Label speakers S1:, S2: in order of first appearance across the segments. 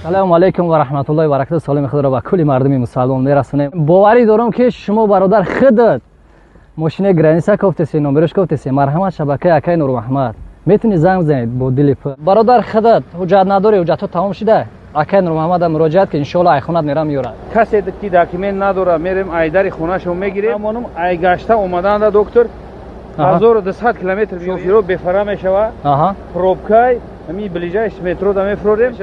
S1: салому алайкум ва раҳматуллоҳи ва баракатуҳ. Саломи худро ба кулли мардуми мусалмон мерасонем. боварӣ дорам ки шумо бародар худат мошини граница кофтеси номерош кофтеси марҳамат шабакаи акай Нурмаҳмад метуни занг занед бо дили пур. бародар худат ҳуҷҷат надори, ҳуҷҷатҳо тамом шуда, акай Нурмаҳмада муроҷиат ки иншоалло айхонат мерам меёрад.
S2: касе ки документ надора мерем айдари хонашо мегирем. амонум ай гашта омаданда доктор 1200 километр шофиро бефара мешава. пробкай ами ближайш метро да мефрорем.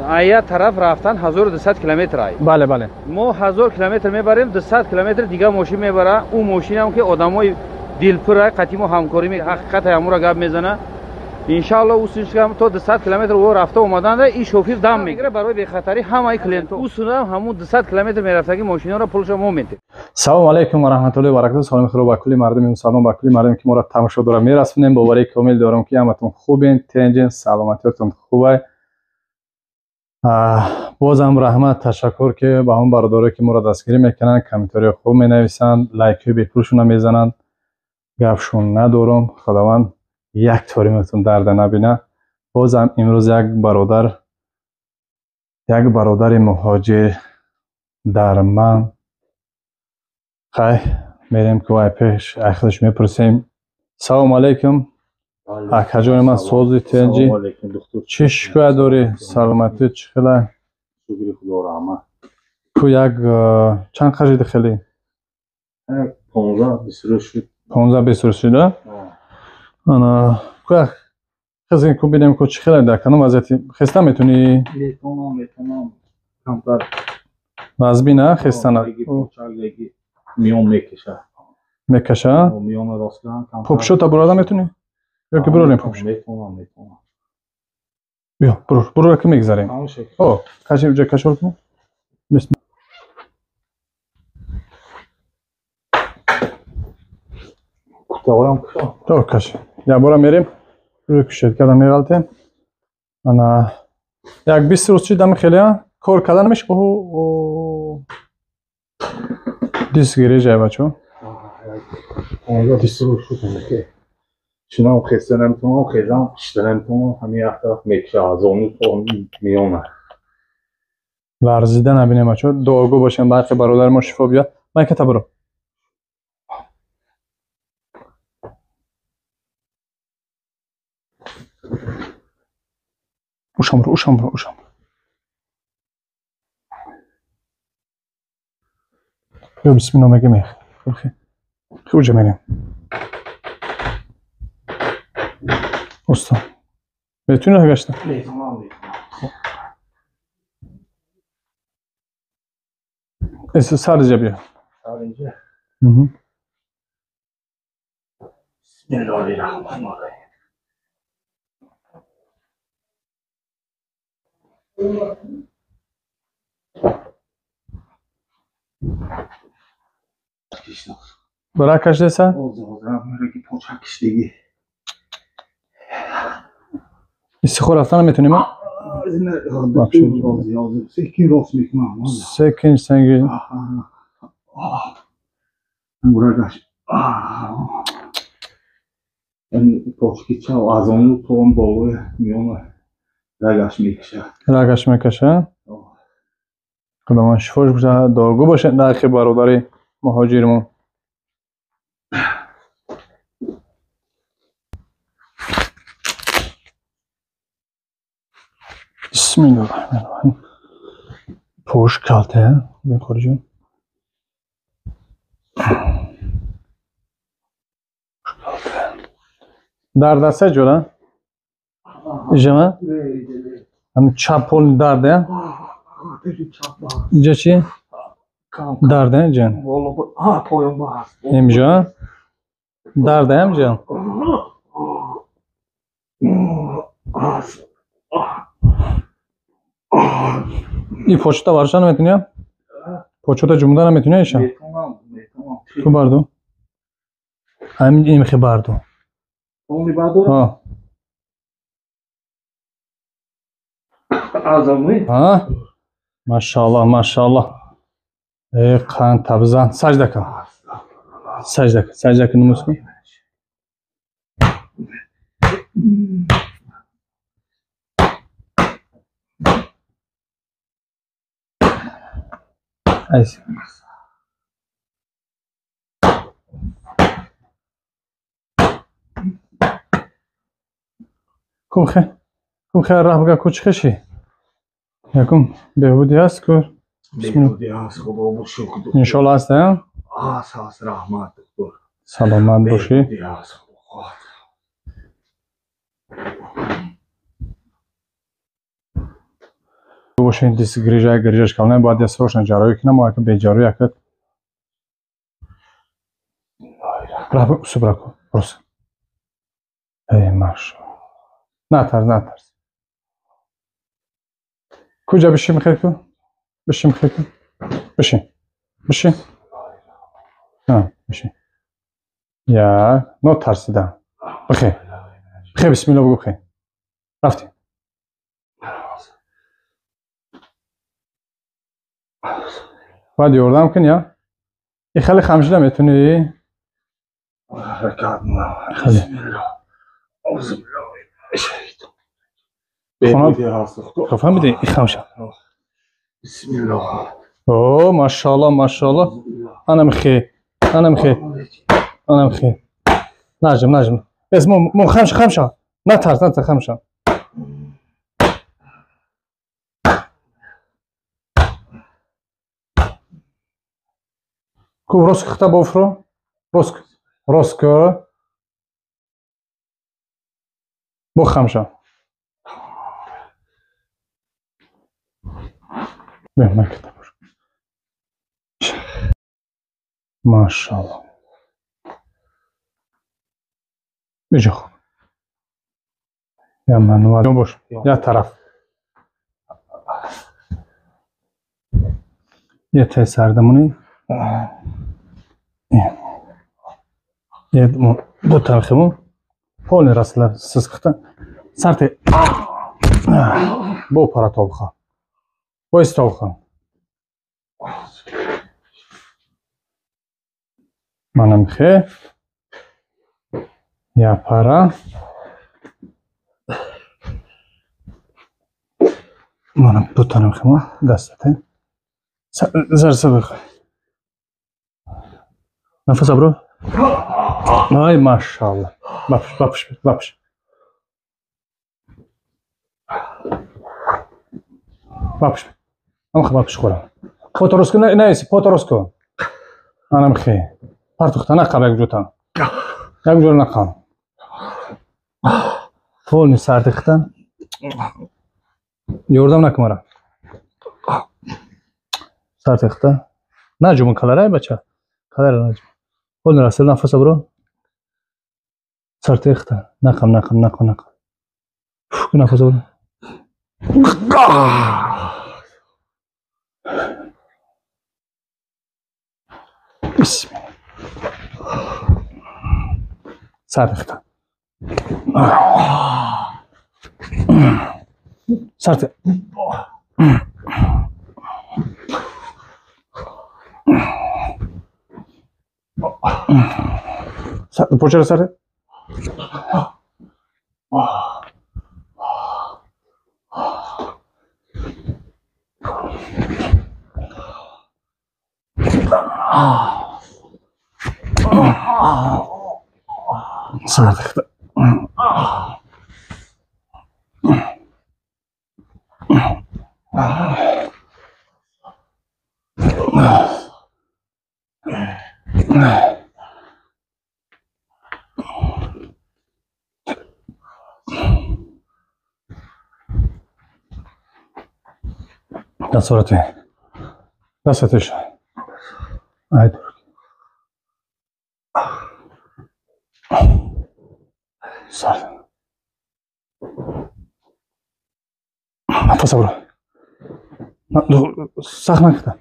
S2: ая тараф рафтан 1200 километр ай.
S1: бале бале.
S2: мо 1000 километр мебарем, 200 километр дига мошин мебара. у мошинам ки одамои дилпура қатимо ҳамкорӣ ме ҳақиқата амура гап мезана. иншалло усушкам то 200 километр во рафта омаданда и шофир дам мегире барои бехатари ҳамаи клиентҳо. усунам ҳамун 200 километр мерафтаги мошинаро пулшо мо метем.
S3: салому алайкум ва раҳматуллоҳи ва баракатуҳ. саломи худро ба кулли мардуми мусалмон, ба кулли мардуме ки моро тамошо дорад мерасонем. боварии комил дорам ки ҳаматон хубен, тенҷен, саломатиётон хубай. бозам раҳмат, ташаккур ки ба ҳамон бародаре ки моро дастгирӣ мекунанд, комментарии хуб менависанд, лайкҳои бепулшона мезананд. гапшон надорам, худованд як ториматон дарда набина. бозам имрӯз як бародари муҳоҷир дар ман хай мерем ки вай пеш ахлаш мепурсем. салому алайкум акаҷони ман, сози тенҷи, чӣ шикоят дорӣ? саломатӣ чӣ хелай?
S4: шукри худо раҳмат.
S3: ку як чанд қажиди хелӣ?
S4: 15-20 шуд.
S3: 15-20 шуда? ана ку як хизин ку бинем ку чӣ хелай дар канун вазъияти хеста метунӣ?
S4: метонам камтар
S3: вазбина хестана
S4: миён мекаша.
S3: мекаша?
S4: миён ростан камтар.
S3: попшота бурада метунӣ? ёки бурорем попшот?
S4: метонам.
S3: бё буро ки мегзарем. о каши ҷа кашор кун. бисмилла.
S4: кутаваям куша.
S3: то каши. як бора мерем. рӯи кушедкада меғалтем. ана як 20 рӯз чи дами хеле кор карда намеш. о дис гирежай бачо.
S4: 15-20 рӯз шуд ки чунам хеста наметонам, хезам кишта наметонам. ҳамин як тараф мекаша азону то миёна.
S3: ларзида набинем бачо. дуогӯ бошем баъқи бародари мо шифо биёд. майката буро. ушам буро. бё бисмилла мега мех. хуҷа мерем. уста. метуни гашта?
S4: метонам.
S3: эс сарҷа биё.
S4: сарҷа.
S3: бисмиллоҳи
S4: роҳмонир роҳим.
S3: бара каштеса? истихор рафтана метунем? секин санги.
S4: почкича азону тоон болои миёна
S3: рагаш мекаша. худованд шифош бошад. дуогӯ бошед дақи бародари муҳоҷирмон. бисмиллоҳирроҳманирроҳим. пош калте бехориҷон. дард аста ҷола? ижама? ҳамин чап поли дарда? инҷа чи? дарда ҷан? имҷа? дарда имҷа? и почта барша наметуни? почта ҷумда наметуни иша? ку барду? ҳамин имхи барду. машаллоҳ машаллоҳ. қанд табзан. саҷда кун. саҷда кун. намоз кун. ایس کم خیر راه بگه کوچ خشی یکم بهبودی هست کر
S4: بهبودی هست خدا و شکر دکتر.
S3: انشالله هست
S4: هست رحمت دکتر.
S3: سلامت باشی
S4: بهبودی هست خدا.
S3: باشه این دیست گریجش کنه باید دست روشن جراحی کنم و اگه به جراحی اکد راه سبرا کن برس ای ماشاءالله نترس کجا بشیم خیر کن بشیم بشیم یا نو ترسیدم بخیر بسم الله بگو بخیر رفتیم باید یوردم کن یا این خیلی خمشده میتونی
S4: حرکت نه
S3: خیلی
S4: بسم الله بهبودی هست خدا.
S3: کفن بده این خمشه
S4: بسم الله
S3: اوه ماشاءالله انم خیر نجم بس مو خمشه نه ترس خمشه کو روسک خطا بوفرو روسک بو خمشه بهم نکته باش ماشاءالله بیجا خوب یا منوال باش یا طرف یه ته سردمونی یه دو طرفمون پول راسل سسخته سرت بو پارا توبخا بو استوخا منم خیر یا پارا منم دو تانم خما دستته زرسه بخواه نفس برو ay maşallah bapiş ama bapiş خورم potorosko neyse potorosko anam خیر پرتوخته نقبه جوتان یک جور نقام فول سردختن یوردم نکمارم سردخته نجوم کلره بچه کلره نجوم فول راسل نفس برو سردخته نقم نفس برو بسم الله سردخته سرد پوچه سرد سردخته دستش هایدو سرد نفس برو سخت نکته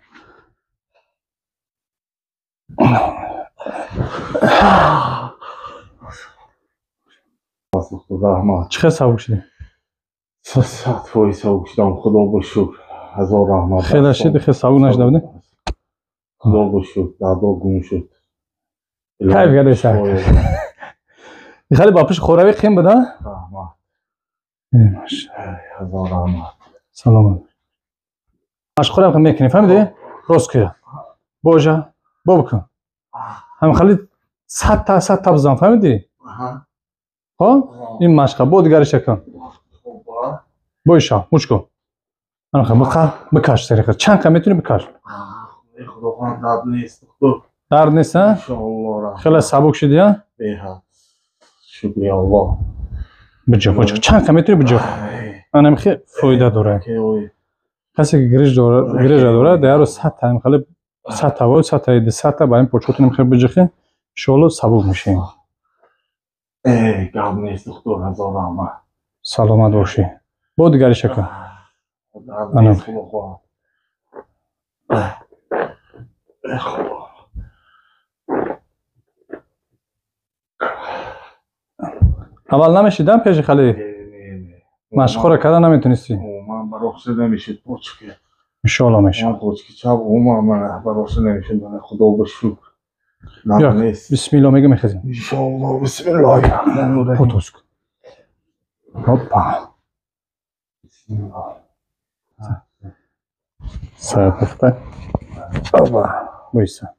S4: رحمت
S3: چه سبک شدی؟
S4: صد فایی سبک شدم خدا با شکر هزار رحمت
S3: خیلی شد خیلی سبک نشده بودی؟
S4: خدا با شکر دردا گم شد
S3: کیف کرده سر خیلی با پیش خوراوی خیم بوده؟
S4: رحمت هزار رحمت
S3: سلام مشغول هم میکنی فهمیدی؟ روز که باشه با بکن هم خالی 100 تا بزن فهمیدی ها این مشقه با دیگرش کن باشه موش کن انا خب بکش سریع چند کم میتونی بکش
S4: خدا خواهد درد نیست
S3: درد نیست ها خیلی سبک شدی ها
S4: شکریه الله
S3: بجا چند کم میتونی بجا انا خیلی فایده داره کسی که گریج داره در 100 تا هم خیلی 100 تا و 100 تا 100 تا با این پوچوتون خیلی بجخی شلو سبک میشین
S4: گرد نیست دکتر هزار رحمت
S3: سلامت باشی با دیگرش کن
S4: درد نیست خدا خواهد
S3: اول نمیشیدم پیش خالی مشغول کردن نمیتونستی
S4: من براخصه نمیشید پوچکه
S3: انشالله میشه
S4: من پوچکی چپ من براخصه نمیشید خدا بشکر
S3: یا بسم الله میگه میخزیم
S4: انشالله بسم الله الرحمن الرحیم
S3: پوتوسک هوپا
S4: بسم الله
S3: سر بفته هوپا بایسته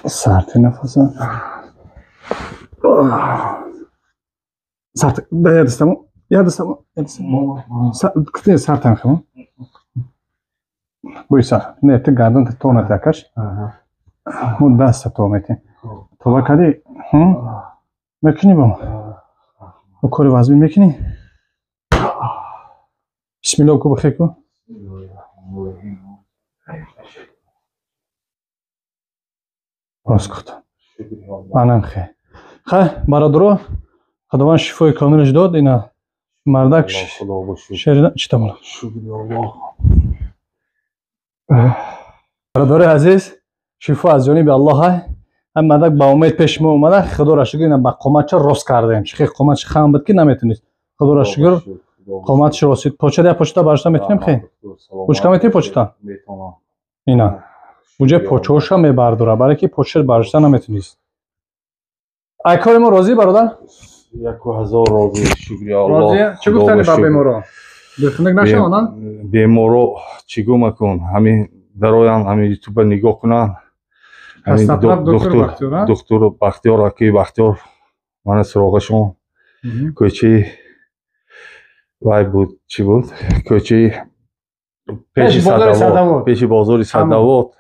S3: سرت نفسه سرت ده یادستمو کتی سرت هم خواهم بایسته نه تو گردن تو نتکش مو دست تو میتی تو با کدی میکنی با کاری وزبی میکنی بسم الله کو بخیر کو راست گفتم منم خیر برادرو خداوند شفای کاملش داد اینا مردک شریدن چی تمام برادر عزیز شفا از جانب الله های هم مردک با امید پیش ما اومده خدا را شکر اینا با قامتش راست کردیم چه قامتش خام بود که نمیتونید خدا را شکر قامتش راست پوچه ده پوچه برشته میتونیم خیر پوچه کمیتی پوچه اینا بوجه پوچوشا میبرداره برای که پوچه برشته نمیتونید ای کار ما راضی برادر
S4: 1000 راضی شکریه الله
S3: راضی چه گفتنی با بیمارا دلخنک نشو نه
S4: بیمارا چیگو مکن همین درایم همین یوتیوب نگاه کنن همین دکتر بختیار اکی بختیار من سراغشون کوچی وای بود چی بود کوچی پیش بازار صدوات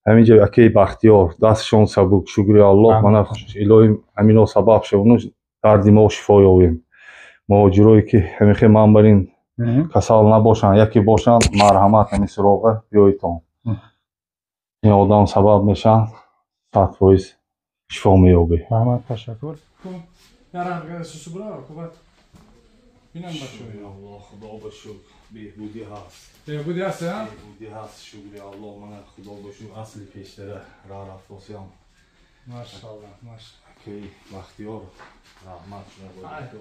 S4: همینجا اکی بختیار دستشون سبک شکریه الله من الهی همینا سبب شونو دردی ما شفا یابیم مهاجرایی که همیشه من برین کسال نباشن یکی باشن مرحمت همین سراغه بیایتون این آدم سبب میشن 100% شفا میابی
S3: محمد تشکر یارم سوسو برا کوبات اینم بچه‌ها
S4: الله خدا بشکر بهبودی هست
S3: بهبودی هست ها
S4: بهبودی هست شکریه الله من خدا بشکر اصلی پیشتره را رفتم
S3: ماشاءالله ماشاءالله
S4: کی بختیار رحمت می‌باشد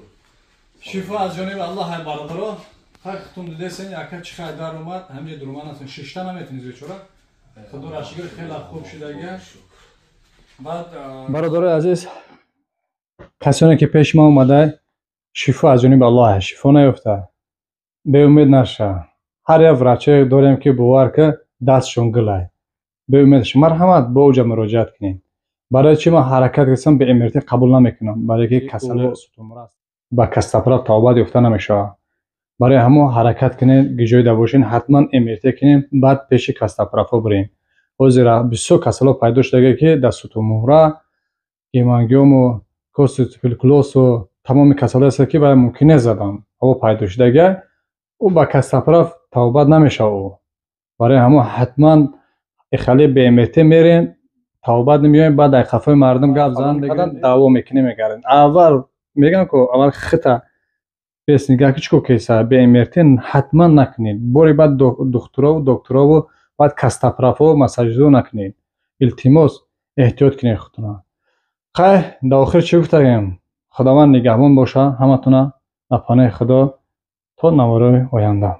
S3: شفا از جانب الله های برادران حقتون دیدین یکا چه خیلی اومد همین درمان هستن 6 تا نمیتونید بیچاره خدا را شکر خیلی خوب شده اگه بعد برادر عزیز کسانی که پیش ما اومده شفا از جانب الله شفا نیافته به امید نشه هر یک ورچه داریم که باور که دستشون گله به امیدش مرحمت با اوجا مراجعت کنین برای چی ما حرکت کردن به امرتی قبول نمیکنم برای که کسل ستومر است با کستپرا توبه یافته نمیشه برای همون حرکت کنین گیجویده باشین حتما امرتی کنین بعد پیش کستپرا برین و زیرا بسیار کسلا پیدا شده که در ستومر هیمانگیوم و کوستوپیلکولوس و تمام کسلا است که برای ممکنه زدن او پیدا شده او با کستپرا توبه نمیشه او برای همون حتما اخلی به امرتی میرین توبه نمیایم بعد در خفای مردم گپ زدن میگن دعوا میکنه میگردن اول میگن که اول خطا بس نگاه چیکو کیسه به امرتی حتما نکنین بوری بعد دکترا و بعد کستپرافو مساجدو نکنین التماس احتیاط کنین خودتون خیر در آخر چی گفتم خداوند نگهبان باشه همتون اپانه خدا تا نوارای آینده